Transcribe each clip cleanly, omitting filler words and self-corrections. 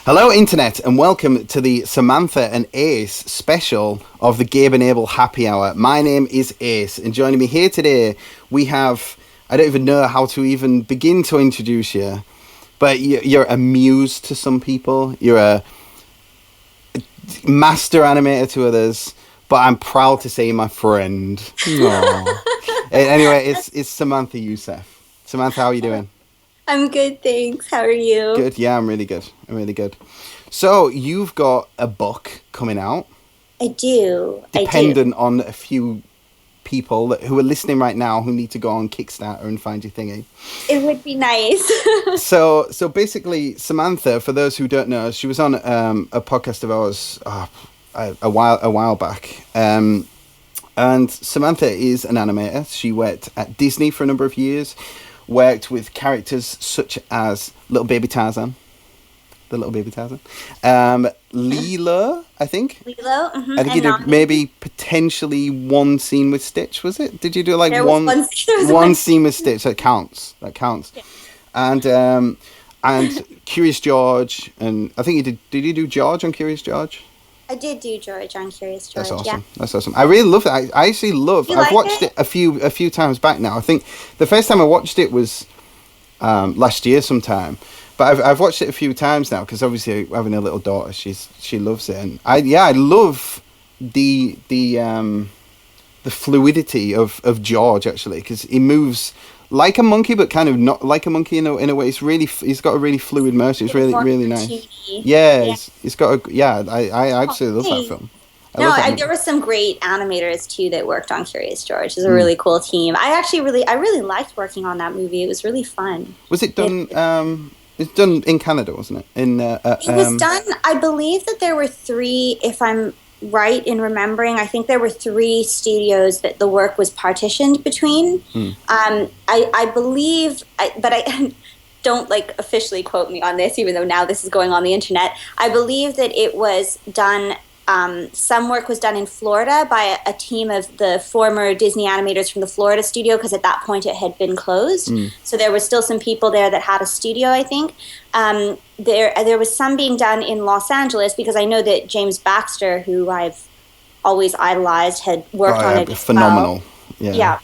Hello, Internet, and welcome to the Samantha and Ace special of the Gabe and Abel Happy Hour. My name is Ace, and joining me here today, we have, I don't even know how to even begin to introduce you, but you're a muse to some people, you're a master animator to others, but I'm proud to say my friend. Anyway, it's Samantha Youssef. Samantha, how are you doing? I'm good, thanks. How are you? Good, yeah, I'm really good. So, you've got a book coming out. I do. Dependent on a few people who are listening right now who need to go on Kickstarter and find your thingy. It would be nice. So basically, Samantha, for those who don't know, she was on a podcast of ours a while back. And Samantha is an animator. She worked at Disney for a number of years. Worked with characters such as Little Baby Tarzan, Lilo, I think. Lilo, I think you did maybe potentially one scene with Stitch. Was it? Did you do like one scene with Stitch? That counts. Yeah. And Curious George, and I think you did. Did you do George on Curious George? I did do George on Curious George. That's awesome. Yeah. That's awesome. I really love it. I actually love. I've watched it a few times back now. I think the first time I watched it was last year sometime, but I've watched it a few times now because obviously having a little daughter, she loves it, and I love the fluidity of George actually, because he moves like a monkey, but kind of not like a monkey in a way. It's really, he's got a really fluid motion. It's really nice. Yeah. He's got I absolutely love that film. There were some great animators too that worked on Curious George. It was a really cool team. I really liked working on that movie. It was really fun. Was it done? It's done in Canada, wasn't it? It was done. I believe that there were 3. If I'm right in remembering, I think there were 3 studios that the work was partitioned between. I believe, but I don't officially quote me on this, even though now this is going on the internet. I believe that it was done. Some work was done in Florida by a team of the former Disney animators from the Florida studio, because at that point it had been closed. So there were still some people there that had a studio, I think. There was some being done in Los Angeles, because I know that James Baxter, who I've always idolized, had worked on it. Phenomenal. Yeah.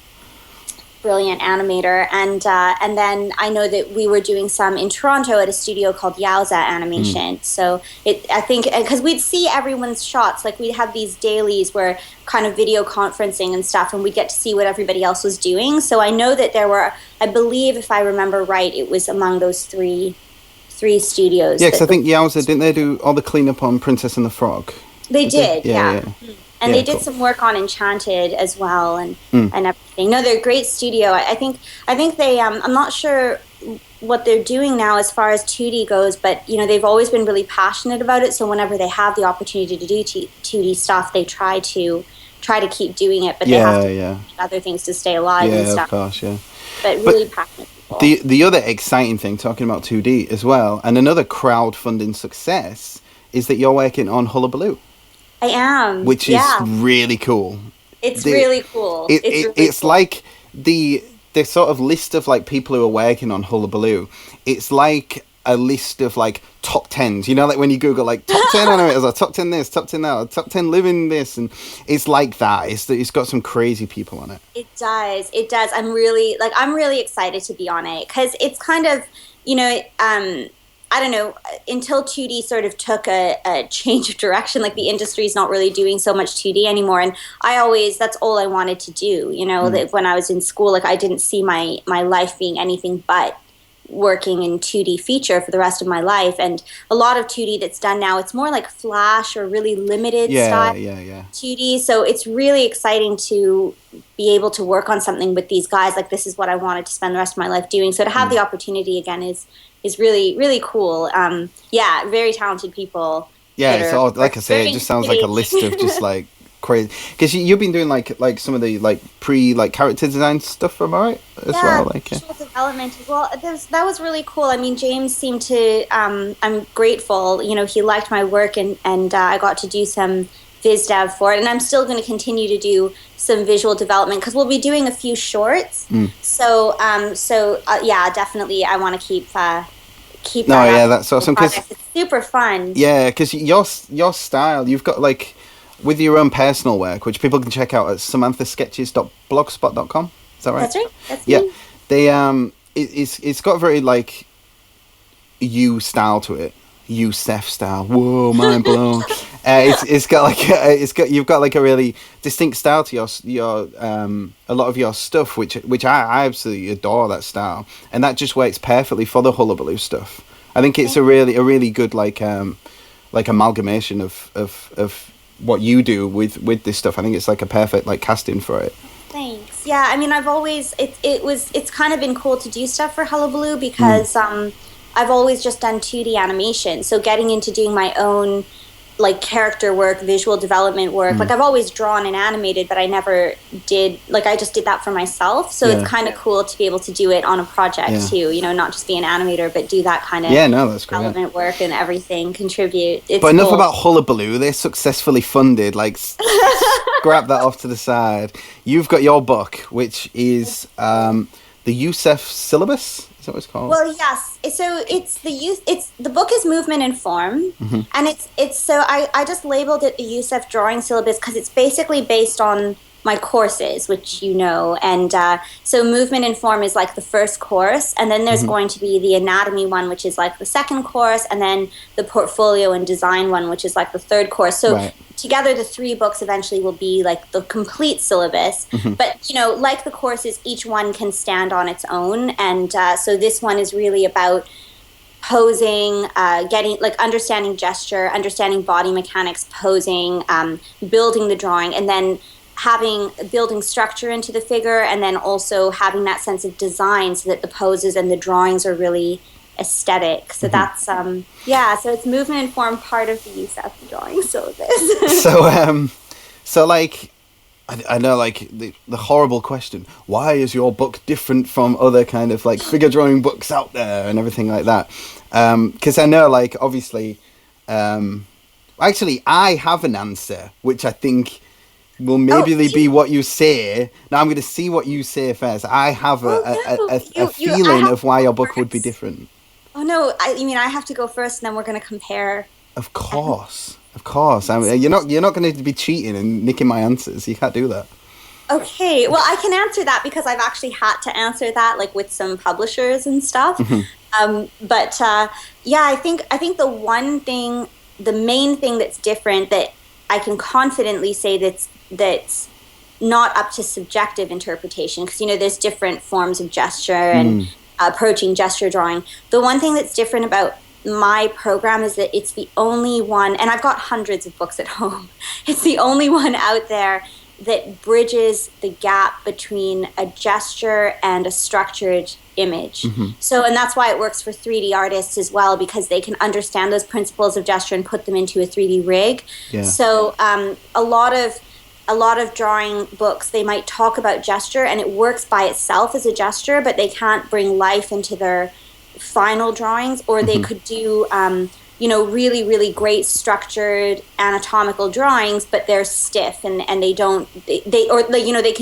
Brilliant animator, and then I know that we were doing some in Toronto at a studio called Yowza Animation. So I think because we'd see everyone's shots, like we'd have these dailies where kind of video conferencing and stuff, and we'd get to see what everybody else was doing. So I know that there were, I believe, if I remember right, it was among those three studios. Yeah, because I think Yowza, didn't they do all the cleanup on Princess and the Frog? They did, yeah. And they did some work on Enchanted as well, and everything. No, they're a great studio. I think they. I'm not sure what they're doing now as far as 2D goes, but they've always been really passionate about it. So whenever they have the opportunity to do 2D stuff, they try to keep doing it. But they have to do other things to stay alive and stuff. Yeah, of course, yeah. But really passionate people. The other exciting thing, talking about 2D as well, and another crowdfunding success, is that you're working on Hullabaloo. I am, which is really cool. It's really cool. It's cool. Like the sort of list of like people who are working on Hullabaloo. It's like a list of like top 10s. Like when you Google like top 10 animators, or top 10 this, top 10 that, top 10 living this, and it's like that. It's got some crazy people on it. It does. I'm really excited to be on it, because it's kind of I don't know, until 2D sort of took a change of direction, like the industry's not really doing so much 2D anymore. And that's all I wanted to do, that when I was in school, like I didn't see my life being anything but working in 2D feature for the rest of my life. And a lot of 2D that's done now, it's more like Flash or really limited style 2D. So it's really exciting to be able to work on something with these guys. Like this is what I wanted to spend the rest of my life doing. So to have the opportunity again is really, really cool. Very talented people. Yeah, it's all, like I say, it just sounds like a list of just like crazy. Because you've been doing like some of the like character design stuff, am I right? As well, visual development as well. That was really cool. I mean, James seemed to. I'm grateful. He liked my work, and I got to do some viz dev for it, and I'm still going to continue to do some visual development because we'll be doing a few shorts. So yeah, definitely I want to keep no, that yeah, up. that's awesome because It's super fun. yeah, because your style, you've got like with your own personal work, which people can check out at samanthasketches.blogspot.com. Is that right? That's right. That's yeah. me. They it's got very like you style to it. Youssef style. Whoa, mind blown. It's got like you've got like a really distinct style to your a lot of your stuff, which I absolutely adore that style, and that just works perfectly for the Hullabaloo stuff. I think it's a really good like amalgamation of what you do with this stuff. I think it's like a perfect like casting for it. Thanks. Yeah, I mean, I've always it's kind of been cool to do stuff for Hullabaloo because I've always just done 2D animation. So getting into doing my own like character work, visual development work. Like I've always drawn and animated, but I never did like I just did that for myself. So it's kind of cool to be able to do it on a project too. You know, not just be an animater, but do that kind of that's great. development work and everything, contribute. It's but enough cool. about Hullabaloo. They're successfully funded. Like scrap that off to the side. You've got your book, which is the Youssef Syllabus. Is that what it's called? Well, yes. So it's the book is movement and form, and it's so I just labeled it the Youssef Drawing Syllabus because it's basically based on my courses, which you know, and so movement and form is like the first course, and then there's going to be the anatomy one, which is like the second course, and then the portfolio and design one, which is like the third course. So together, the 3 books eventually will be like the complete syllabus. But you know, like the courses, each one can stand on its own, and so this one is really about posing, getting like understanding gesture, understanding body mechanics, posing, building the drawing, and then building structure into the figure, and then also having that sense of design so that the poses and the drawings are really aesthetic. So that's so it's movement and form, part of the Youssef Drawing Syllabus. so like I know like the horrible question, why is your book different from other kind of like figure drawing books out there and everything like that? Because I know like obviously actually I have an answer which I think will maybe be what you say. Now I'm going to see what you say first. I have a feeling of why your book would be different. Oh no! I mean, I have to go first, and then we're going to compare. Of course. I mean, you're not going to be cheating and nicking my answers. You can't do that. Okay, well, I can answer that because I've actually had to answer that, like with some publishers and stuff. But I think the main thing that's different that I can confidently say that's not up to subjective interpretation, because you know there's different forms of gesture and approaching gesture drawing. The one thing that's different about my program is that it's the only one, and I've got hundreds of books at home, it's the only one out there that bridges the gap between a gesture and a structured image. So, and that's why it works for 3D artists as well, because they can understand those principles of gesture and put them into a 3D rig. So a lot of drawing books, they might talk about gesture and it works by itself as a gesture, but they can't bring life into their final drawings, or they could do really, really great structured anatomical drawings, but they're stiff and they can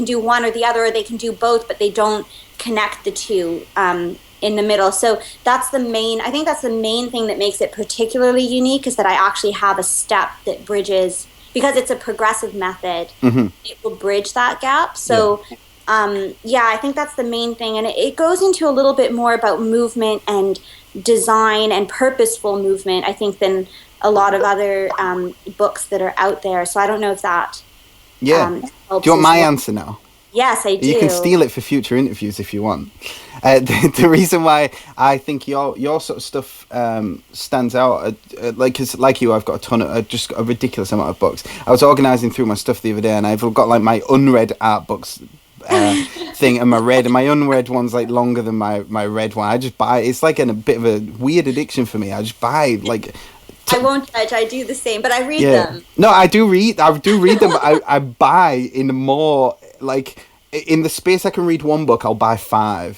do one or the other, or they can do both, but they don't connect the two in the middle. So that's the main thing that makes it particularly unique, is that I actually have a step that bridges, because it's a progressive method, it will bridge that gap. So I think that's the main thing. And it goes into a little bit more about movement and design and purposeful movement, I think, than a lot of other books that are out there. So I don't know if that helps. Do you want my answer now? Yes, I do. You can steal it for future interviews if you want. The reason why I think your sort of stuff stands out, like you, I've got just a ridiculous amount of books. I was organising through my stuff the other day, and I've got like my unread art books thing and my read, and my unread one's like longer than my read one. I just buy. It's like a bit of a weird addiction for me. I just buy like. I won't judge. I do the same, but I read them. No, I do read them. But I buy in more like in the space I can read one book, I'll buy 5.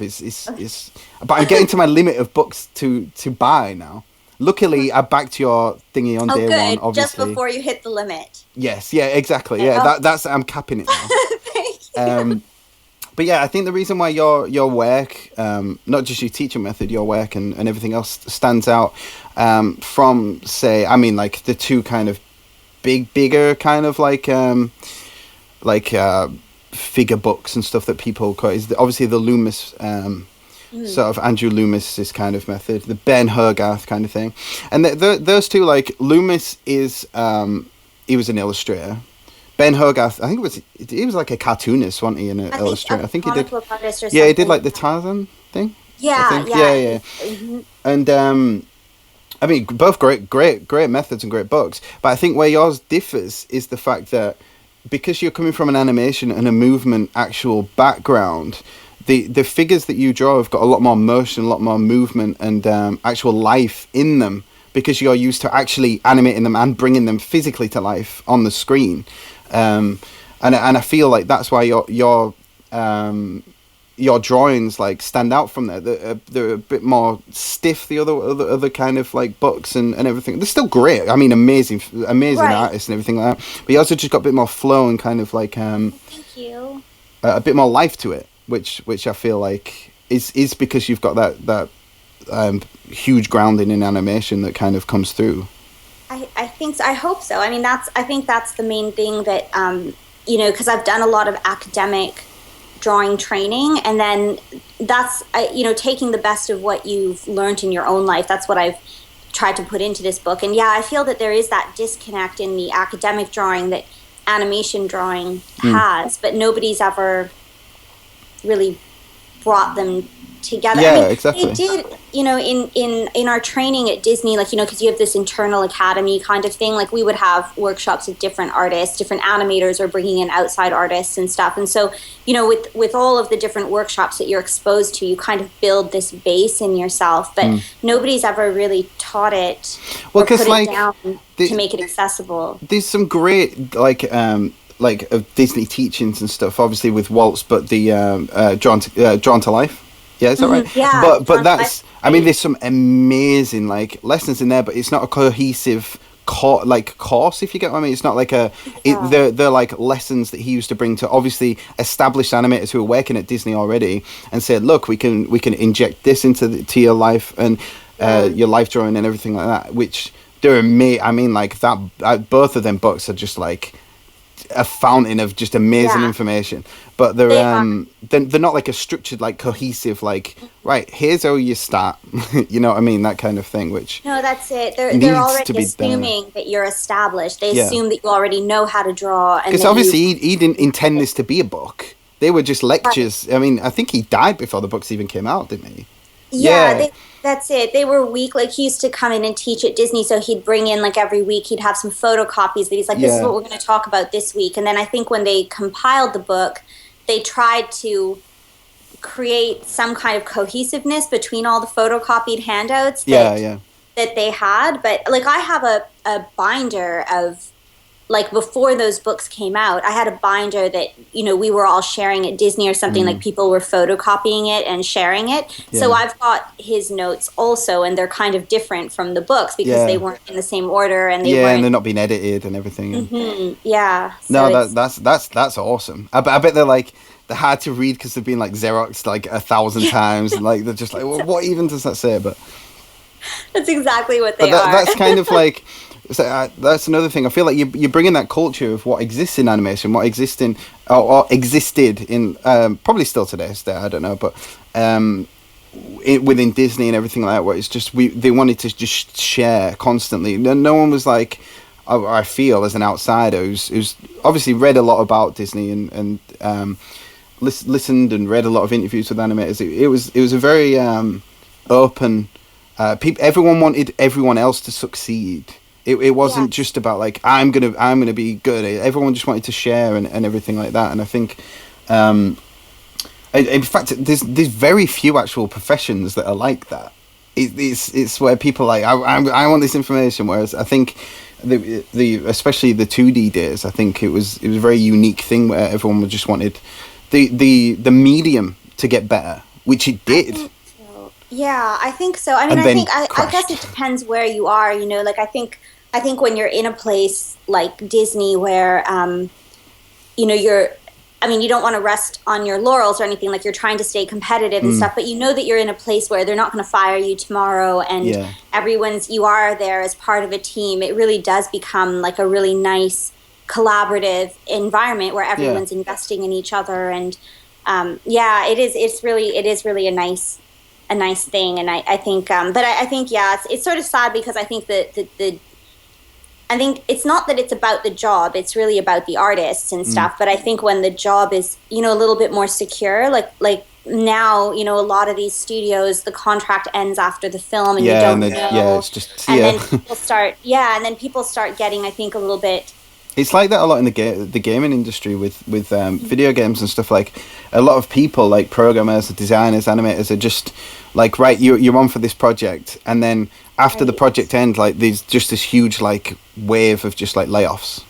But I'm getting to my limit of books to buy now. luckily I backed your thingy on Oh, day one, good. Just obviously. before you hit the limit. Yes, yeah, exactly. Yeah, Oh, that's I'm capping it now. thank you. But yeah, I think the reason why your work, not just your teaching method, your work and everything else stands out from, say, I mean, like the two kind of bigger kind of like figure books and stuff that people call is obviously the Loomis, sort of Andrew Loomis's kind of method, the Ben Hogarth kind of thing, and those two, like Loomis is he was an illustrator. Ben Hogarth, I think he was like a cartoonist, wasn't he, and an illustrator. I think he did. Yeah, he did like the Tarzan thing. Yeah, yeah. Mm-hmm. And I mean, both great methods and great books. But I think where yours differs is the fact that because you're coming from an animation and a movement actual background, the figures that you draw have got a lot more motion, a lot more movement, and actual life in them because you're used to actually animating them and bringing them physically to life on the screen. And I feel like that's why your drawings like stand out from there. They're a bit more stiff. The other kind of like books and everything. They're still great. I mean, amazing right. Artists and everything like that. But you also just got a bit more flow and kind of like thank you. A bit more life to it, which I feel like is because you've got that huge grounding in animation that kind of comes through. I think so. I hope so. I mean, I think that's the main thing that because I've done a lot of academic drawing training, and then that's taking the best of what you've learned in your own life. That's what I've tried to put into this book. And yeah, I feel that there is that disconnect in the academic drawing that animation drawing has, but nobody's ever really brought them together. Yeah, I mean, exactly. They did, in our training at Disney, like, because you have this internal academy kind of thing, like we would have workshops with different artists, different animators or bringing in outside artists and stuff. And so, with all of the different workshops that you're exposed to, you kind of build this base in yourself, but nobody's ever really taught it or put it down to make it accessible. There's some great, of Disney teachings and stuff, obviously with Waltz, but the Drawn to Life. Yeah, is that right? Yeah. But that's, I mean, there's some amazing like lessons in there, but it's not a cohesive course, if you get what I mean. It's not like they're like lessons that he used to bring to obviously established animators who are working at Disney already and said, look, we can inject this to your life and your life drawing and everything like that, which they're amazing. I mean, like that, both of them books are just like a fountain of just amazing information, but they're not like a structured, like cohesive, like right, here's how you start. You know what I mean, that kind of thing. Which no, that's it. They're already assuming that you're established. They assume that you already know how to draw. Because obviously he didn't intend this to be a book. They were just lectures. Right. I mean, I think he died before the books even came out, didn't he? Yeah. That's it. They were weak. Like, he used to come in and teach at Disney, so he'd bring in, like, every week he'd have some photocopies that he's like, this is what we're going to talk about this week. And then I think when they compiled the book, they tried to create some kind of cohesiveness between all the photocopied handouts that they had. But, like, I have a binder of, like, before those books came out, I had a binder that, we were all sharing at Disney or something, like people were photocopying it and sharing it. Yeah. So I've got his notes also, and they're kind of different from the books because they weren't in the same order and they weren't... and they're not being edited and everything. Mm-hmm. Yeah. So no, that's awesome. I bet they're hard to read because they've been like Xeroxed like 1,000 times, and like they're just like, well, what even does that say? But that's exactly what they are. That's kind of like... So that's another thing. I feel like you're bringing that culture of what exists in animation, what exists in or existed in probably still today. I don't know, but within Disney and everything like that, where it's just they wanted to just share constantly. No one was like, I feel as an outsider who's obviously read a lot about Disney and listened and read a lot of interviews with animators. It was a very open. Everyone wanted everyone else to succeed. It wasn't just about like I'm gonna be good. Everyone just wanted to share and everything like that. And I think, in fact, there's very few actual professions that are like that. It's where people are like I want this information. Whereas I think the especially the 2D days, I think it was a very unique thing where everyone just wanted the medium to get better, which it did. Yeah, I think so. I mean, and I then think I guess it crashed. depends where you are, you know, like I think when you're in a place like Disney where you know, you're I mean, you don't want to rest on your laurels or anything, like you're trying to stay competitive and Mm, stuff, but you know that you're in a place where they're not going to fire you tomorrow and yeah, you are there as part of a team. It really does become like a really nice collaborative environment where yeah. everyone's investing in each other and yeah, it is really a nice thing. And I think but I think yeah, it's sort of sad because I think that the I think it's not that it's about the job, it's really about the artists and Mm. stuff. But I think when the job is, you know, a little bit more secure, like now, you know, a lot of these studios, the contract ends after the film and you Yeah, and don't then yeah, know. it's just see And ya. then people start, yeah, and then people start getting, I think, a little bit. It's like that a lot in the gaming industry with video games and stuff. Like a lot of people, like programmers, designers, animators, are just like, right, you're on for this project, and then after the Right. project ends, like there's just this huge like wave of just like layoffs.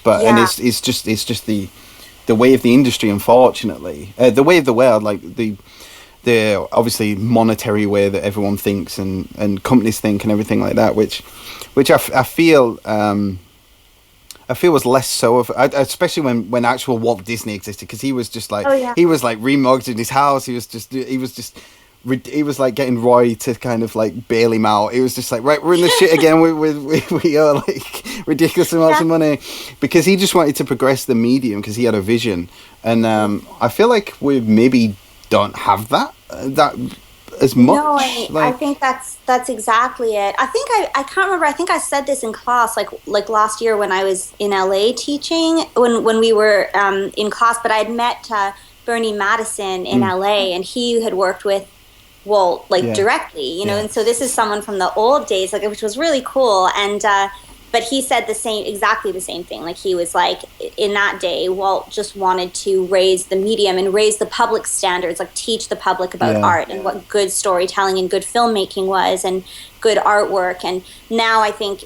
But and Yeah, it's just the way of the industry, unfortunately, the way of the world, like the obviously monetary way that everyone thinks and companies think and everything like that, which I feel. I feel was less so of, especially when actual Walt Disney existed, because he was just like oh yeah. he was like remortgaging his house. He was like getting Roy to kind of like bail him out. He was just like, right, we're in the shit again. We owe like ridiculous amounts Yeah. of money, because he just wanted to progress the medium because he had a vision. And I feel like we maybe don't have that as No, much. I Like, think that's exactly it. I think I can't remember. I think I said this in class like last year when I was in LA teaching when we were in class. But I had met Bernie Madison in mm, LA, and he had worked with Walt like yeah, directly, you know. yeah, And so this is someone from the old days, like which was really cool. And but he said exactly the same thing. Like he was like, in that day, Walt just wanted to raise the medium and raise the public standards, like teach the public about yeah, art and what good storytelling and good filmmaking was and good artwork. And now I think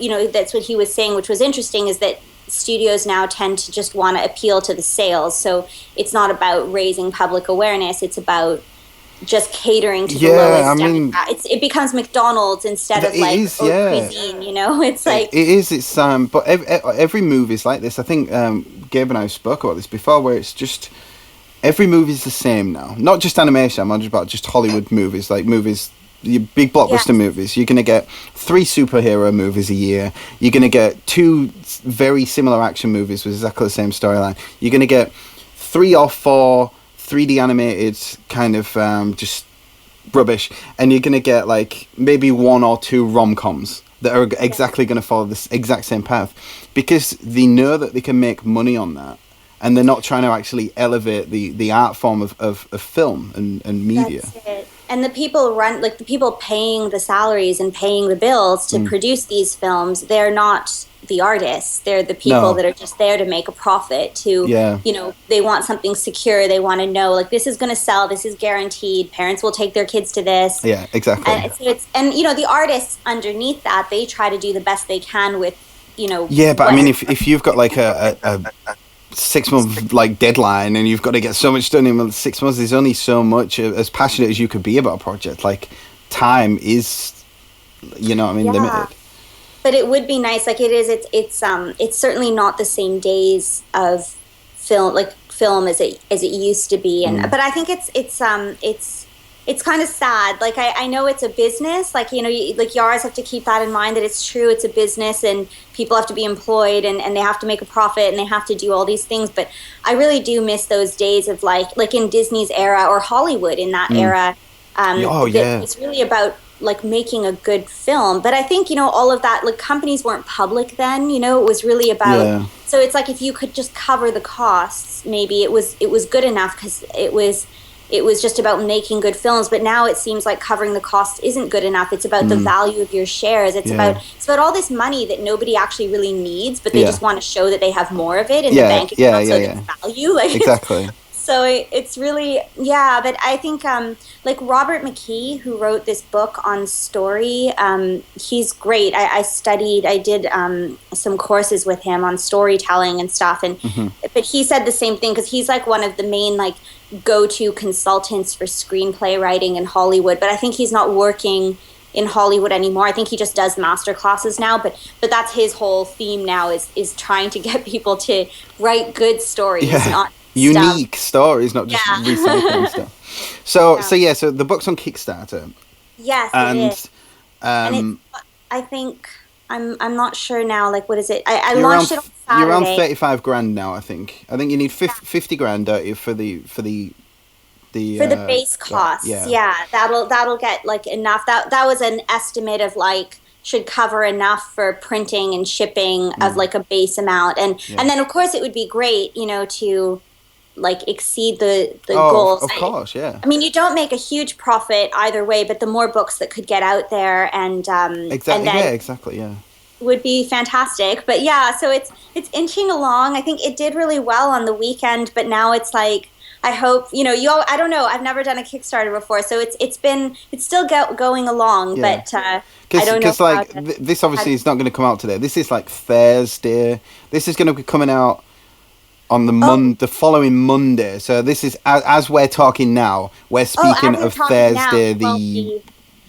you know, that's what he was saying, which was interesting, is that studios now tend to just want to appeal to the sales. So it's not about raising public awareness. It's about just catering to the yeah. I lowest mean, demographic. It becomes McDonald's instead of it like is, haute yeah. cuisine, you know. It's It like is. It's but every movie is like this. I think Gabe and I have spoke about this before, where it's just every movie is the same now. Not just animation. I'm not just about just Hollywood movies, like movies, your big yeah, blockbuster movies. You're gonna get 3 superhero movies a year. You're gonna get 2 very similar action movies with exactly the same storyline. You're gonna get 3 or 4 3D animated kind of just rubbish, and you're gonna get like maybe 1 or 2 rom-coms that are yeah, exactly going to follow this exact same path, because they know that they can make money on that, and they're not trying to actually elevate the art form of film and media. that's it. And the people like the people paying the salaries and paying the bills to Mm. produce these films, they're not the artists. They're the people No. that are just there to make a profit. Yeah. You know, they want something secure. They want to know like this is going to sell. This is guaranteed. Parents will take their kids to this. Yeah, exactly. And and you know, the artists underneath that, they try to do the best they can with, you know, Yeah, but I what mean, if you've got like a 6 month like deadline, and you've got to get so much done in 6 months, there's only so much. As passionate as you could be about a project, like time is, you know what I mean, yeah. limited. But it would be nice. Like it is. It's certainly not the same days of film as it used to be. And but I think it's kind of sad. Like I know it's a business. Like you know, like you always have to keep that in mind that it's true. It's a business, and people have to be employed, and they have to make a profit, and they have to do all these things. But I really do miss those days of like in Disney's era or Hollywood in that era. Oh yeah. It's really about like making a good film. But I think, you know, all of that, like companies weren't public then, you know, it was really about, Yeah. so it's like if you could just cover the costs, maybe it was good enough because it was just about making good films. But now it seems like covering the costs isn't good enough. It's about the value of your shares. It's Yeah. about all this money that nobody actually really needs, but they Yeah. just want to show that they have more of it in the Yeah, bank yeah, account, so yeah, there's value. Like Exactly. so it's really, yeah, but I think like Robert McKee, who wrote this book on story, he's great. I did some courses with him on storytelling and stuff, and but he said the same thing because he's like one of the main like go-to consultants for screenplay writing in Hollywood, but I think he's not working in Hollywood anymore. I think he just does master classes now, but that's his whole theme now is trying to get people to write good stories, not unique stories, not just recycling stuff. So the book's on Kickstarter. Yes, and, it is. And it's, I think I'm not sure now. Like, what is it? I launched it on Saturday. You're around 35 grand now. I think you need 50 grand, don't you, for the base costs. Yeah, that'll get like enough. That was an estimate of like should cover enough for printing and shipping of like a base amount, and then of course it would be great, to like exceed the goals. Of course, yeah. I mean, you don't make a huge profit either way, but the more books that could get out there and exactly, would be fantastic. But yeah, so it's inching along. I think it did really well on the weekend, but now it's like, I hope, I don't know. I've never done a Kickstarter before, so it's still going along, but I don't know. Because this obviously is not going to come out today. This is like Thursday. This is going to be coming out on the following Monday. So this is as we're talking now. We're speaking of Thursday the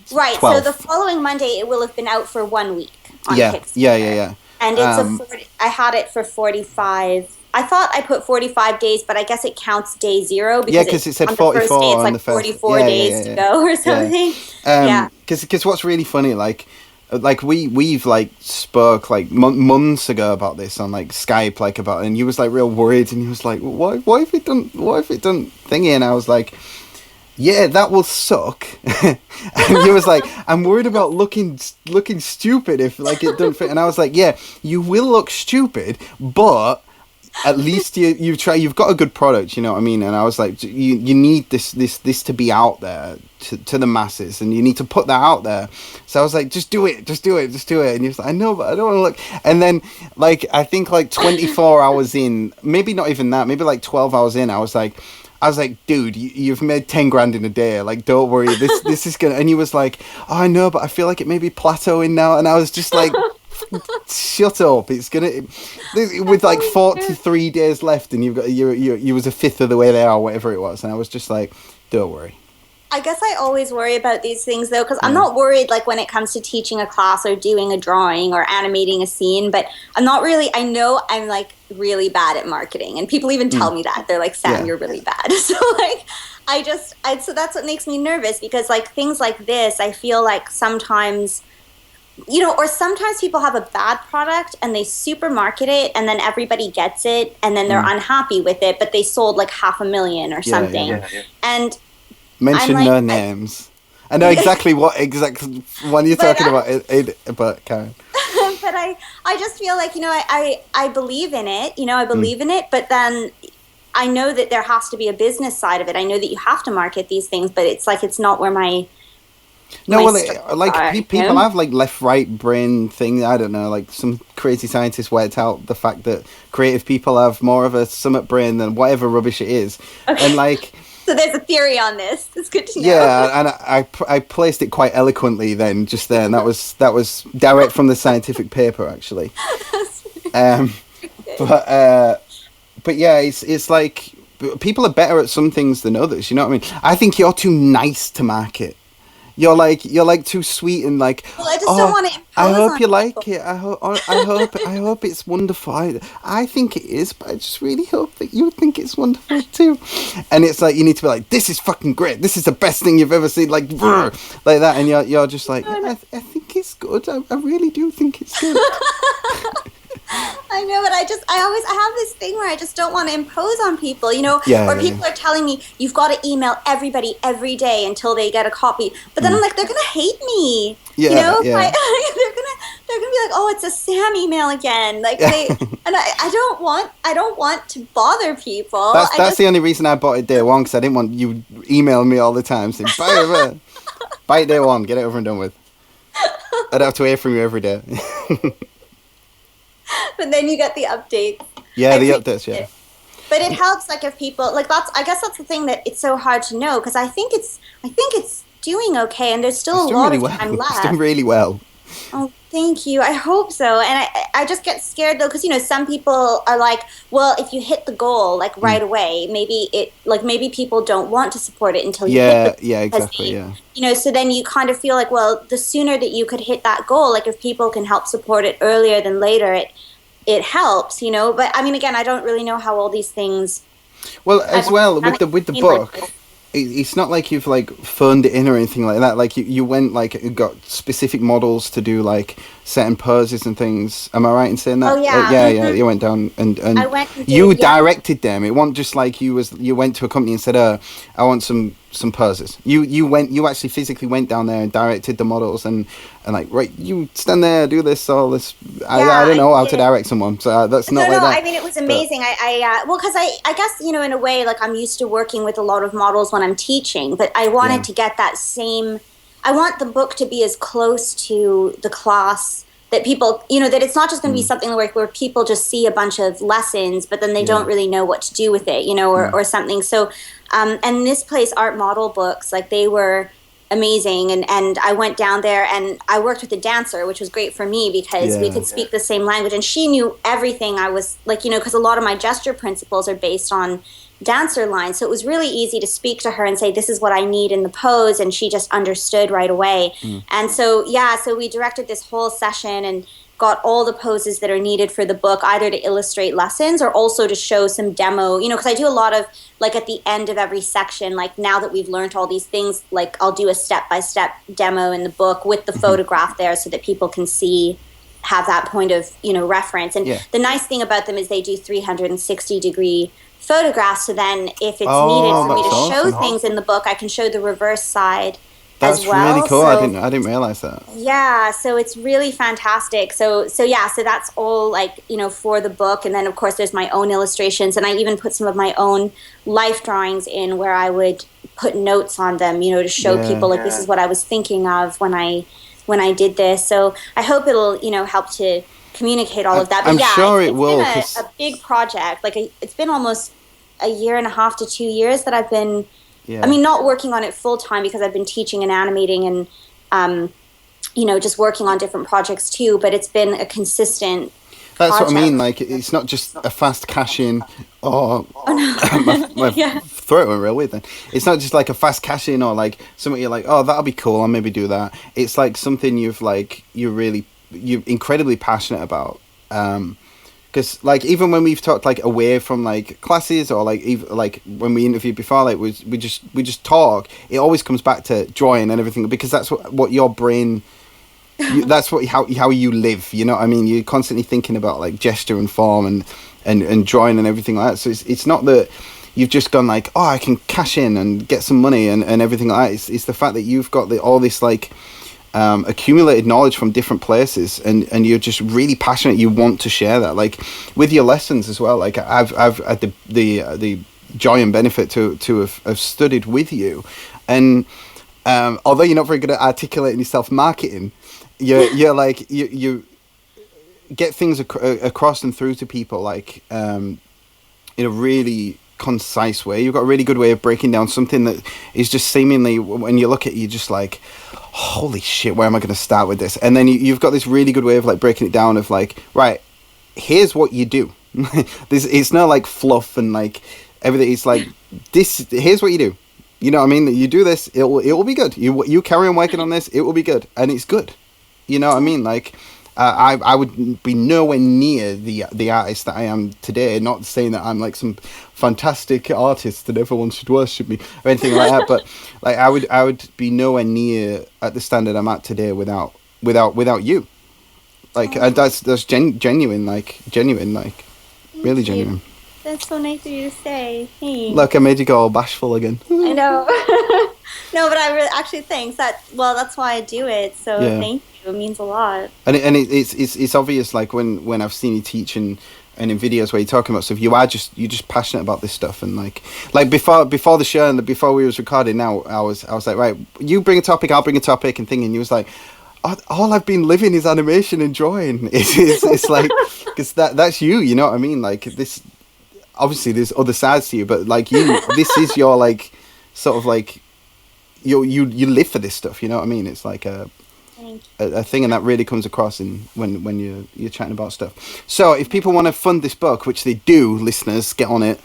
12th. So the following Monday it will have been out for 1 week on Kickstarter. Yeah. And it's I had it for 45. I thought I put 45 days, but I guess it counts day 0 because it said on 44 the first day it's like the first, 44 days to go or something. Because what's really funny, like we've like spoke like months ago about this on like Skype, like about it, and you was like real worried, and you was like, why have it done thingy? And I was like, yeah, that will suck. And you was like, I'm worried about looking stupid if like it doesn't fit. And I was like, yeah, you will look stupid, but at least you've got a good product, you know what I mean? And I was like, you need this to be out there to the masses, and you need to put that out there. So I was like, just do it. And he was like, I know, but I don't want to look. And then like I think like 24 hours in, maybe not even that, maybe like 12 hours in, I was like, dude, you've made 10 grand in a day. Like, don't worry, this is gonna. And he was like, oh, I know, but I feel like it may be plateauing now. And I was just like, shut up! It's gonna with like 43 days left, and you've got you was a fifth of the way there or whatever it was. And I was just like, don't worry. I guess I always worry about these things though, because I'm not worried like when it comes to teaching a class or doing a drawing or animating a scene, but I'm not really. I know I'm like really bad at marketing, and people even tell me that. They're like, Sam, you're really bad. So like, so that's what makes me nervous, because like things like this, I feel like sometimes, or sometimes people have a bad product and they super market it, and then everybody gets it, and then they're unhappy with it, but they sold like 500,000 or something. Yeah. And mention like, no names. I know exactly what one you're talking about. But Karen. But I just feel like, I believe in it. I believe in it, but then I know that there has to be a business side of it. I know that you have to market these things, but it's like it's not where my people have like left right brain thing. I don't know, like some crazy scientist worked out the fact that creative people have more of a summit brain than whatever rubbish it is. Okay. And like, so there's a theory on this. It's good to know. Yeah, and I placed it quite eloquently then, just there, and that was direct from the scientific paper actually. But yeah, it's like people are better at some things than others. You know what I mean? I think you're too nice to market. You're like too sweet and like. Well, I just don't want to. I hope you like it. I hope it's wonderful. I think it is, but I just really hope that you think it's wonderful too. And it's like you need to be like, this is fucking great. This is the best thing you've ever seen. Like that, and you're just like, I think it's good. I really do think it's good. I know, but I have this thing where I just don't want to impose on people, people are telling me you've got to email everybody every day until they get a copy. But then I'm like, they're going to hate me. Yeah, they're going to be like, oh, it's a Sam email again. Like and I don't want to bother people. That's the only reason I bought it day one, because I didn't want you emailing me all the time saying, buy it day one, get it over and done with. I'd have to hear from you every day. But then you get the updates. Yeah, the updates, yeah. But it helps, like, if people like I guess that's the thing that it's so hard to know, because I think it's doing okay, and there's still a lot of time left. It's doing really well. Oh, Thank you. I hope so. And I just get scared though, because, some people are like, well, if you hit the goal, like right away, maybe people don't want to support it until you hit the Yeah, because exactly. Yeah. so then you kind of feel like, well, the sooner that you could hit that goal, like if people can help support it earlier than later, it helps, But I mean, again, I don't really know how all these things. Well, as well with the book, Like, it's not like you've like phoned it in or anything like that. Like you went like got specific models to do like certain poses and things. Am I right in saying that? Oh yeah, Yeah. You went down and I went and you did, yeah. directed them. It wasn't just like you went to a company and said, I want some poses." You actually physically went down there and directed the models and like, right, you stand there, do this, all this. I don't know how to direct someone, so that's not like that. I mean, it was amazing. Well, because I guess, in a way, like I'm used to working with a lot of models when I'm teaching, but I wanted to get that same. I want the book to be as close to the class that people, that it's not just going to be something where people just see a bunch of lessons, but then they don't really know what to do with it, or something. So, and this place, Art Model Books, like they were amazing, and I went down there and I worked with a dancer, which was great for me because we could speak the same language, and she knew everything. I was like, because a lot of my gesture principles are based on dancer lines, so it was really easy to speak to her and say, this is what I need in the pose, and she just understood right away. And so so we directed this whole session and got all the poses that are needed for the book, either to illustrate lessons or also to show some demo, because I do a lot of, like at the end of every section, like now that we've learned all these things, like I'll do a step-by-step demo in the book with the photograph there so that people can have that point of, reference. And the nice thing about them is they do 360-degree photographs, so then if it's needed for me to show things in the book, I can show the reverse side as well. That's really cool. So, I didn't realize that. Yeah, so it's really fantastic. So that's all like, for the book. And then of course there's my own illustrations, and I even put some of my own life drawings in where I would put notes on them, to show people like this is what I was thinking of when I did this. So I hope it'll, help to communicate all of that. But I'm sure it will. It's been a big project. Like it's been almost a year and a half to 2 years that I've been. I mean, not working on it full time because I've been teaching and animating and, just working on different projects too. But it's been a consistent. That's project. what I mean. Like, it's not just a fast cash in or my throat went real weird then. It's not just like a fast cash in or like something you're like, oh, that'll be cool. I'll maybe do that. It's like something you're incredibly passionate about. Because like even when we've talked like away from like classes or like even like when we interviewed before, like we just talk, it always comes back to drawing and everything, because that's what your brain, that's what how you live. You know what I mean? You're constantly thinking about like gesture and form and drawing and everything like that. So it's not that you've just gone like, oh, I can cash in and get some money and everything like that. It's the fact that you've got all this like accumulated knowledge from different places, and you're just really passionate. You want to share that, like with your lessons as well. Like I've had the joy and benefit to have studied with you, and although you're not very good at articulating yourself marketing, you're like you get things across and through to people like in a really concise way. You've got a really good way of breaking down something that is just seemingly, when you look at it, you're just like, holy shit, where am I going to start with this? And then you've got this really good way of like breaking it down of like, right, here's what you do. It's not like fluff and like everything. It's like, here's what you do. You know what I mean? You do this, it will be good. You carry on working on this, it will be good, and it's good. You know what I mean? Like I would be nowhere near the artist that I am today. Not saying that I'm like some fantastic artist that everyone should worship me or anything like that, but like I would be nowhere near at the standard I'm at today without you. Like that's genuine, like really genuine. That's so nice of you to say. Thanks. Look, I made you go all bashful again. I know. No, but I really actually thanks. That's why I do it. So thank you. It means a lot. And it's obvious, like when I've seen you teach and in videos where you're talking about stuff, you're just passionate about this stuff. And like before the show and before we was recording, now I was like, right, you bring a topic, I'll bring a topic, and thinking, you was like, all I've been living is animation and drawing. It's like, because that's you know what I mean? Like this. Obviously there's other sides to you, but like this is your like sort of like you live for this stuff, you know what I mean? It's like a thing, and that really comes across when you're chatting about stuff. So if people want to fund this book, which they do, listeners, get on it.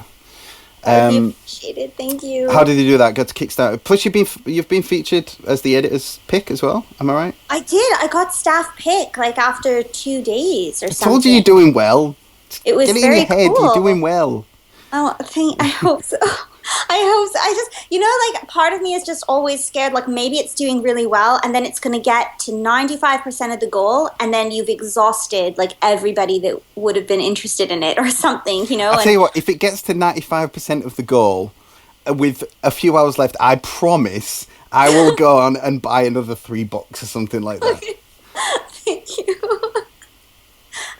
That would be appreciated. Thank you. How did you do that? Go to Kickstarter. Plus, you've been featured as the editor's pick as well. Am I right? I did. I got staff pick like after 2 days or something. I told you you're doing well. It was Get it very in your head. cool. You're doing well. Oh, I hope so. I hope so. I just, like part of me is just always scared, like maybe it's doing really well and then it's going to get to 95% of the goal and then you've exhausted like everybody that would have been interested in it or something, I'll tell you what, if it gets to 95% of the goal with a few hours left, I promise I will go on and buy another 3 books or something like that. Thank you.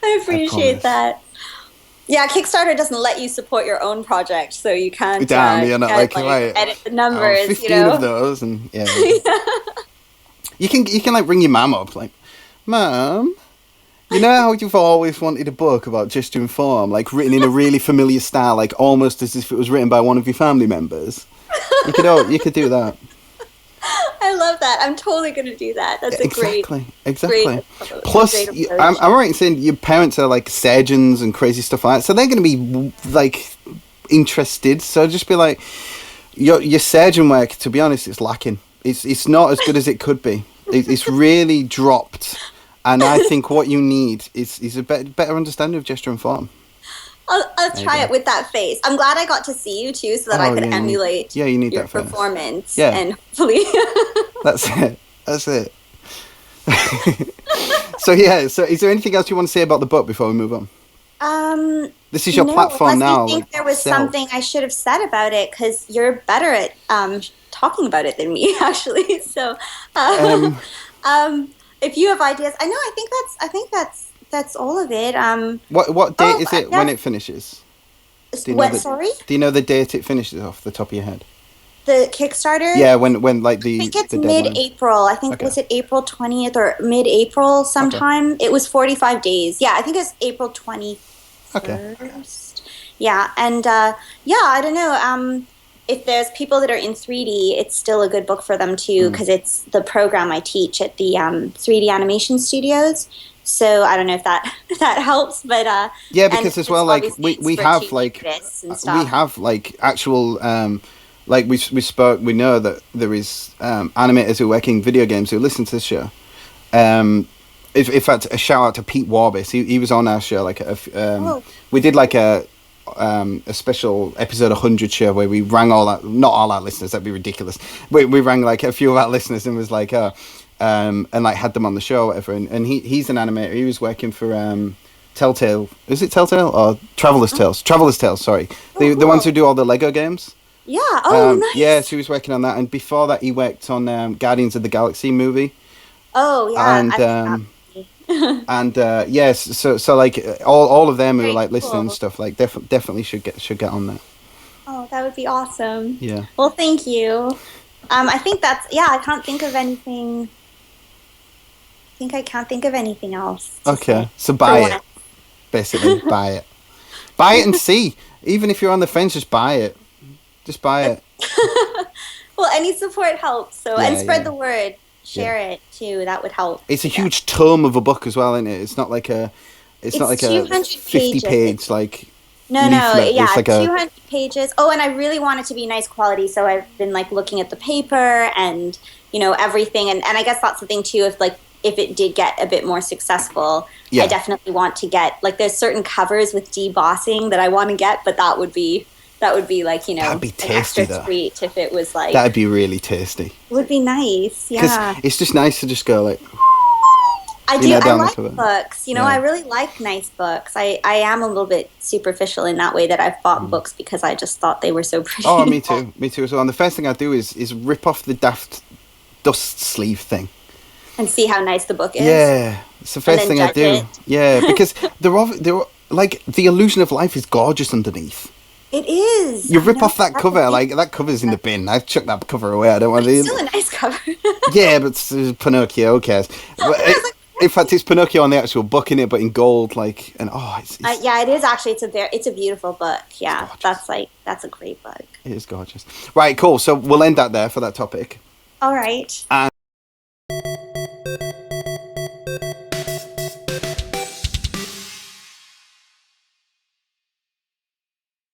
I appreciate that. Yeah, Kickstarter doesn't let you support your own project, so you can't. Damn, you're not like edit the numbers. 15 of those, and yeah. You can like ring your mum up, like, Mum, you know how you've always wanted a book about Just to Inform, like written in a really familiar style, like almost as if it was written by one of your family members. You could do that. I love that. I'm totally going to do that. That's exactly. Great Plus, I'm right in saying your parents are like surgeons and crazy stuff like that, so they're going to be like interested. So just be like, your surgeon work, to be honest, it's lacking. It's not as good as it could be. It's really dropped, and I think what you need is a better understanding of gesture and form. I'll try it with that face. I'm glad I got to see you too, so that I could emulate you need your that face. performance. Yeah. And hopefully. That's it. So is there anything else you want to say about the book before we move on? This is your platform now. I think there was something I should have said about it because you're better at talking about it than me, actually. So, if you have ideas, I think that's all of it. What date is it when it finishes? Sorry? Do you know the date it finishes off the top of your head? The Kickstarter? Yeah, when like the. I think it's the mid-April. I think was it April 20th or mid-April sometime? Okay. It was 45 days. Yeah, I think it's April 21st. Okay. Yeah, and I don't know. If there's people that are in 3D, it's still a good book for them too because it's the program I teach at the 3D animation studios. So I don't know if that helps, but yeah, because as well, like we have like actual like we spoke. We know that there is animators who are working video games who listen to the show. In fact, a shout out to Pete Warbis. He was on our show. Like we did like a special episode 100 show where we rang not all our listeners. That'd be ridiculous. We rang like a few of our listeners and was like, and like had them on the show or whatever. And he's an animator. He was working for Telltale. Is it Telltale or Traveler's Tales? Traveler's Tales. Sorry, the ones who do all the Lego games. Yeah. Oh, nice. Yeah, so he was working on that, and before that, he worked on Guardians of the Galaxy movie. Oh yeah. And yes, so like all of them who are like listening and stuff, like definitely should get on that. Oh, that would be awesome. Yeah. Well, thank you. I think I can't think of anything. I can't think of anything else. Okay, so buy it. Basically, buy it. Buy it and see. Even if you're on the fence, just buy it. Just buy it. Well, any support helps. So and spread the word. Share it too. That would help. It's a huge tome of a book as well, isn't it? It's not like a 50 page like. No, leaflet. Yeah, it's like 200 pages. Oh, and I really want it to be nice quality, so I've been like looking at the paper and everything, and I guess that's the thing too. If it did get a bit more successful, I definitely want to get like there's certain covers with debossing that I want to get, but that would be like that'd be tasty, an extra treat if it was like that'd be really tasty. It would be nice, yeah. It's just nice to just go like. I like books. I really like nice books. I am a little bit superficial in that way that I've bought books because I just thought they were so pretty. Oh, me too. Me too as well. And the first thing I do is rip off the daft dust sleeve thing. And see how nice the book is. Yeah, it's the first thing I do. It. Yeah, because they're like the illusion of life is gorgeous underneath. It is. You rip off that cover, like that cover's in the bin. I've chucked that cover away. I don't want to. It's still a nice cover. Yeah, but it's Pinocchio. Who cares? In fact, it's Pinocchio on the actual book in it, but in gold. Like, and it's yeah, it is actually. It's a beautiful book. Yeah, that's a great book. It is gorgeous. Right, cool. So we'll end that there for that topic. All right. And